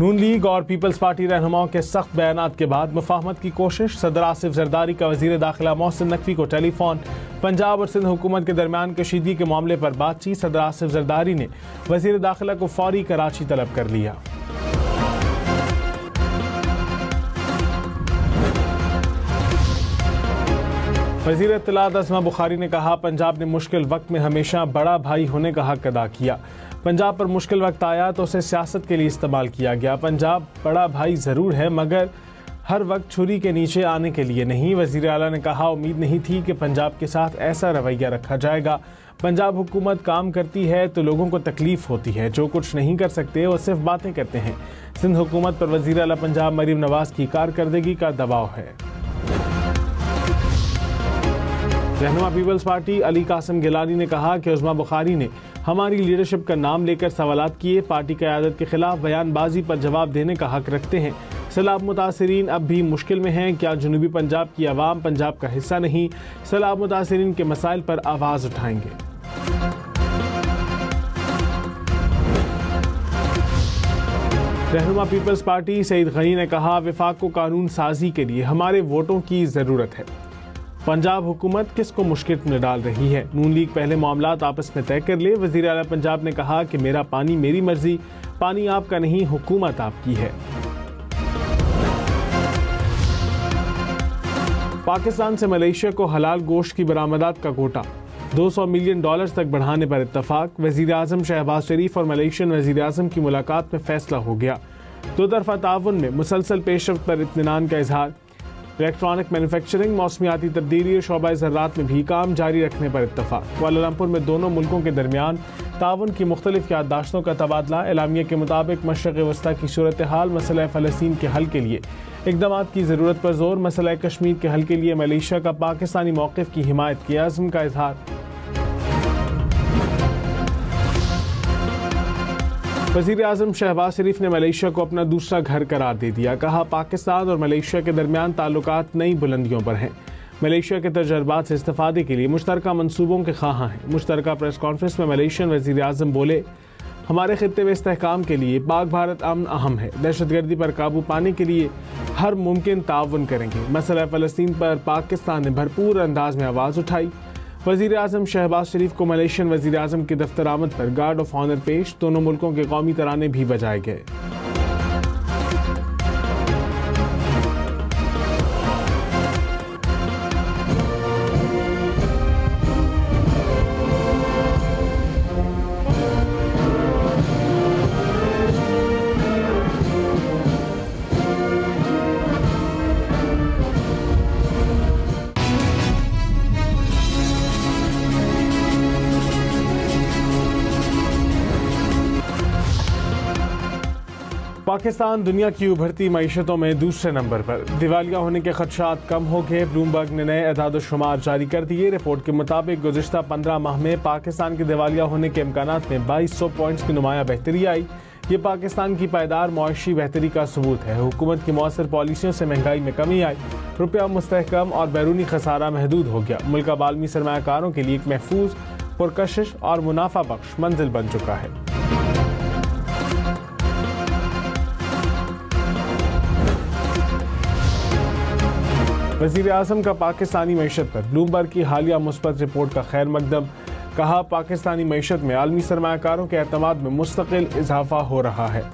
नून league और peoples party रहनुमाओं के सख्त बयानात के बाद मुफाहमत की कोशिश। सदर आसिफ जरदारी का वजीर दाखिला मोहसिन नकवी को टेलीफोन। पंजाब और सिंध हुकूमत के दरमियान कशीदगी के मामले पर बातचीत। सदर आसिफ जरदारी ने वजीर दाखिला को फौरी कराची तलब कर लिया। वज़ीर इत्तलात अज़मा बुखारी ने कहा, पंजाब ने मुश्किल वक्त में हमेशा बड़ा भाई होने का हक अदा किया। पंजाब पर मुश्किल वक्त आया तो उसे सियासत के लिए इस्तेमाल किया गया। पंजाब बड़ा भाई ज़रूर है मगर हर वक्त छुरी के नीचे आने के लिए नहीं। वज़ीर आला ने कहा, उम्मीद नहीं थी कि पंजाब के साथ ऐसा रवैया रखा जाएगा। पंजाब हुकूमत काम करती है तो लोगों को तकलीफ होती है, जो कुछ नहीं कर सकते वो सिर्फ बातें करते हैं। सिंध हुकूमत पर वज़ीर आला पंजाब मरीम नवाज की कारकर्दगी का दबाव है। रहनुमा पीपल्स पार्टी अली कासिम गिलानी ने कहा कि अज़मा बुखारी ने हमारी लीडरशिप का नाम लेकर सवालात किए। पार्टी क़यादत के खिलाफ बयानबाजी पर जवाब देने का हक रखते हैं। सैलाब मुतासिरीन अब भी मुश्किल में हैं। क्या जनूबी पंजाब की आवाम पंजाब का हिस्सा नहीं? सैलाब मुतासिरीन के मसाइल पर आवाज़ उठाएंगे। रहनुमा पीपल्स पार्टी सईद गनी ने कहा, विफाक को कानून साजी के लिए हमारे वोटों की ज़रूरत है। पंजाब हुकूमत किसको मुश्किल में डाल रही है? नून लीग पहले मामलात आपस में तय कर ले। वज़ीर आला पंजाब ने कहा कि मेरा पानी मेरी मर्जी, पानी आपका नहीं, हुकूमत आपकी है। पाकिस्तान से मलेशिया को हलाल गोश्त की बरामदात का कोटा $200 मिलियन तक बढ़ाने पर इत्तफाक। वज़ीर आज़म शहबाज शरीफ और मलेशियन वज़ीर आज़म की मुलाकात में फैसला हो गया। दो तरफा ताउन में मुसलसल पेशरफ्त पर इत्मीनान का इजहार। इलेक्ट्रॉनिक मैन्युफैक्चरिंग, मौसमियाती तब्दीली और शोबा ज़राअत में भी काम जारी रखने पर इत्तफाक। कुआलालंपुर में दोनों मुल्कों के दरमियान ताउन की मुख्तलिफ याददाश्तों का तबादला। एलामिया के मुताबिक मशरक़ वस्ता की सूरत हाल, मसला फ़लस्तीन के हल के लिए इक़दामात की ज़रूरत पर जोर। मसला कश्मीर के हल के लिए मलेशिया का पाकिस्तानी मौक़िफ़ की हिमायत के अज़्म का इजहार। वज़ीर आज़म शहबाज शरीफ ने मलेशिया को अपना दूसरा घर करार दे दिया। कहा, पाकिस्तान और मलेशिया के दरमियान ताल्लुकात नई बुलंदियों पर हैं। मलेशिया के तजर्बात से इस्तेफादे के लिए मुश्तरका मंसूबों के ख़्वाहां हैं। मुश्तरका प्रेस कॉन्फ्रेंस में मलेशियन वज़ीर आज़म बोले, हमारे खित्ते में इस्तेहकाम के लिए पाक भारत अमन अहम है। दहशतगर्दी पर काबू पाने के लिए हर मुमकिन ताउन करेंगे। मसला फ़लस्तीन पर पाकिस्तान ने भरपूर अंदाज में आवाज़ उठाई। वज़ीर आज़म शहबाज शरीफ को मलेशियन वज़ीर आज़म की दफ्तर आमद पर गार्ड ऑफ ऑनर पेश। दोनों मुल्कों के कौमी तराने भी बजाए गए। पाकिस्तान दुनिया की उभरती मईशतों में दूसरे नंबर पर। दिवालिया होने के खदशात कम हो गए। ब्लूमबर्ग ने नए एदाद-ओ-शुमार जारी कर दिए। रिपोर्ट के मुताबिक गुज़िश्ता 15 माह में पाकिस्तान के दिवालिया होने के इम्कानात में 2200 पॉइंट्स की नुमाया बेहतरी आई। ये पाकिस्तान की पायदार मुआशी बेहतरी का सबूत है। हुकूमत की मौसर पॉलिसियों से महंगाई में कमी आई। रुपया मुस्तहकम और बैरूनी खसारा महदूद हो गया। मुल्क अब आलमी सरमायाकारों के लिए एक महफूज, पुरकशिश और मुनाफा बख्श मंजिल बन चुका है। वज़ीर आज़म का पाकिस्तानी मईशत पर ब्लूमबर्ग की हालिया मुस्बत रिपोर्ट का खैर मकदम। कहा, पाकिस्तानी मईशत में आलमी सरमायाकारों के एतमाद में मुस्तकिल इजाफा हो रहा है।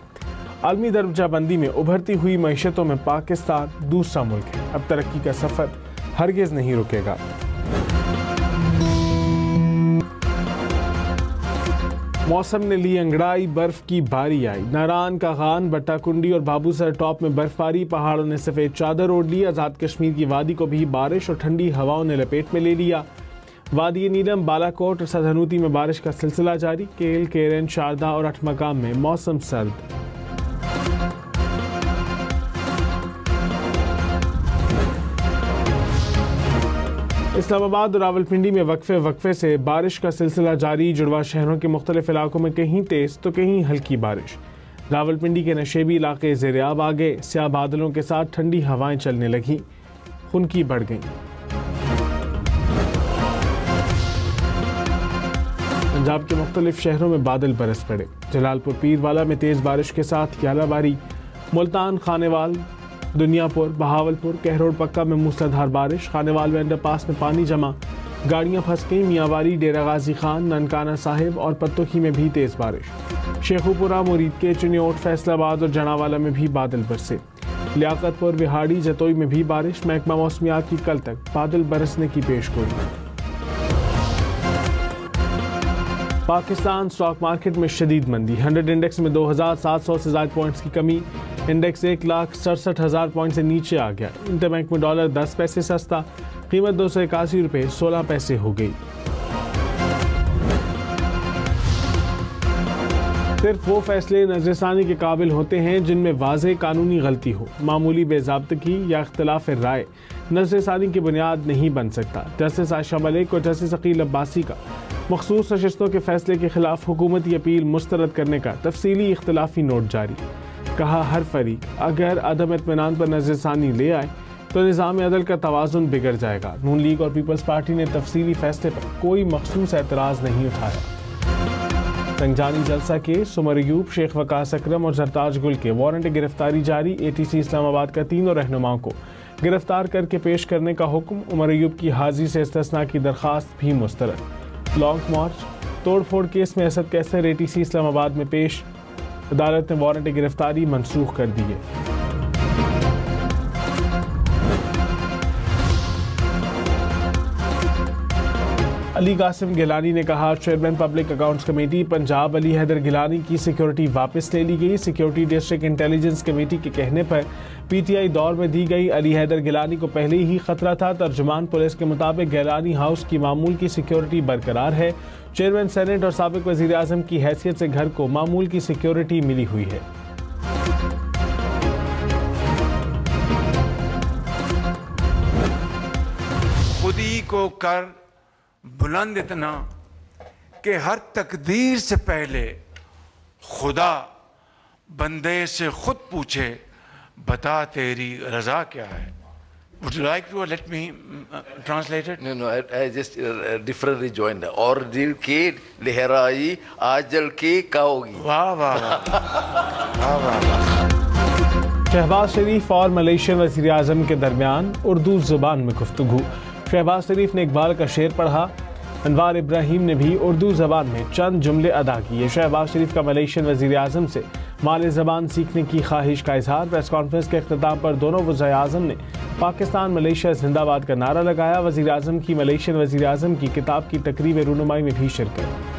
आलमी दर्जाबंदी में उभरती हुई मईशतों में पाकिस्तान दूसरा मुल्क है। अब तरक्की का सफ़र हरगिज़ नहीं रुकेगा। मौसम ने ली अंगड़ाई, बर्फ की बारी आई। नारान का गान, बट्टाकुंडी और बाबूसर टॉप में बर्फबारी। पहाड़ों ने सफ़ेद चादर ओढ़ ली। आज़ाद कश्मीर की वादी को भी बारिश और ठंडी हवाओं ने लपेट में ले लिया। वादी नीलम, बालाकोट और सधनूती में बारिश का सिलसिला जारी। केल, केरन, शारदा और अठमकाम में मौसम सर्द। इस्लामाबाद और रावलपिंडी में वक्फे से बारिश का सिलसिला जारी। जुड़वा शहरों के मुख्तलिफ इलाकों में कहीं तेज़ तो कहीं हल्की बारिश। रावलपिंडी के नशेबी इलाके ज़ेर-ए-आब आ गए। स्याह बादलों के साथ ठंडी हवाएं चलने लगीं, खुनकी बढ़ गईं। पंजाब के मुख्तलिफ शहरों में बादल बरस पड़े। जलालपुर पीरवाला में तेज़ बारिश के साथ यालाबारी। मुल्तान, खानेवाल, दुनियापुर, बहावलपुर, कहरोड पक्का में मूसलाधार बारिश, खानेवाल में अंडरपास में पानी जमा, गाड़ियां फंस गई। मियांवारी, डेरा गाजी खान, ननकाना साहिब और पत्तोखी में भी तेज बारिश। शेखुपुरा, मुरीद के, चुनियोट, फैसलाबाद और जनावाला में भी बादल बरसे। लियाकतपुर, विहाड़ी, जतोई में भी बारिश। महकमा मौसमियात की कल तक बादल बरसने की पेशगोई। पाकिस्तान स्टॉक मार्केट में शदीद मंदी, 100 इंडेक्स में 2700 से ज़ायद पॉइंट्स की कमी। इंडेक्स 1,67,000 पॉइंट से नीचे आ गया। इंटरबैंक में डॉलर 10 पैसे सस्ता, कीमत 281 रुपये 16 पैसे हो गई। सिर्फ वो फैसले नजरसानी के काबिल होते हैं जिनमें वाज़ेह कानूनी गलती हो। मामूली बेज़ाब्तगी या इख्तिलाफ राय नजरसानी की बुनियाद नहीं बन सकता। जस्टिस आयशा मलिक और जस्टिस अकील अब्बासी का मखसूस नशिस्तों के फैसले के खिलाफ हुकूमती अपील मुस्तरद करने का तफसीली इख्तिलाफी नोट जारी। कहा, हर फरीक अगर अदम इत्मीनान पर नजरसानी ले आए तो निज़ाम अदल का तवाज़ुन बिगड़ जाएगा। नून लीग और पीपल्स पार्टी ने तफसीली फैसले पर कोई मखसूस एतराज़ नहीं उठाया। संजानी जलसा केस, उमर अयूब, शेख वकास अकरम और जरताज गुल के वारंट गिरफ्तारी जारी। ATC इस्लामाबाद का तीनों रहनुमाओं को गिरफ्तार करके पेश करने का हुक्म। उमर अयूब की हाजिरी से इस्तिस्ना की दरख्वास्त भी मुस्तरद। लॉन्ग मार्च, तोड़फोड़ केस में असद कैसर ATC इस्लामाबाद में पेश, अदालत ने वारंट गिरफ्तारी मनसूख कर दी है। अली कासिम गिलानी ने कहा, chairman public accounts committee Punjab Ali Haider Gilani की सिक्योरिटी वापस ले ली गई। सिक्योरिटी डिस्ट्रिक्ट इंटेलिजेंस कमेटी के कहने पर PTI दौर में दी गई। अली हैदर गिलानी को पहले ही खतरा था। तर्जुमान पुलिस के मुताबिक गिलानी हाउस की मामूल की सिक्योरिटी बरकरार है। चेयरमैन सेनेट और साबिक वजीर आजम की हैसियत से घर को मामूल की सिक्योरिटी मिली हुई है। खुदी को कर बुलंद इतना कि हर तकदीर से पहले खुदा बंदे से खुद पूछे, बता तेरी रजा क्या है। Would you like to let me translate it? No, I just differently joined. और दिल के लहराई आजल के काओगी। वाह वाह वाह वाह। शहबाज शरीफ और मलेशियन वज़ीर आज़म के दरमियान उर्दू ज़ुबान में गुफ्तगू। शहबाज शरीफ ने इकबाल का शेर पढ़ा। अनवार इब्राहिम ने भी उर्दू ज़बान में चंद जुमले अदा किए। शहबाज शरीफ का मलेशियन वज़ीर आज़म से माली ज़बान सीखने की ख्वाहिश का इजहार। प्रेस कॉन्फ्रेंस के अख्ताम पर दोनों वज़ीर आज़म ने पाकिस्तान मलेशिया जिंदाबाद का नारा लगाया। वज़ीर आज़म की मलेशियन वज़ीर आज़म की किताब की तकरीब रूनुमाई में भी शिरकत।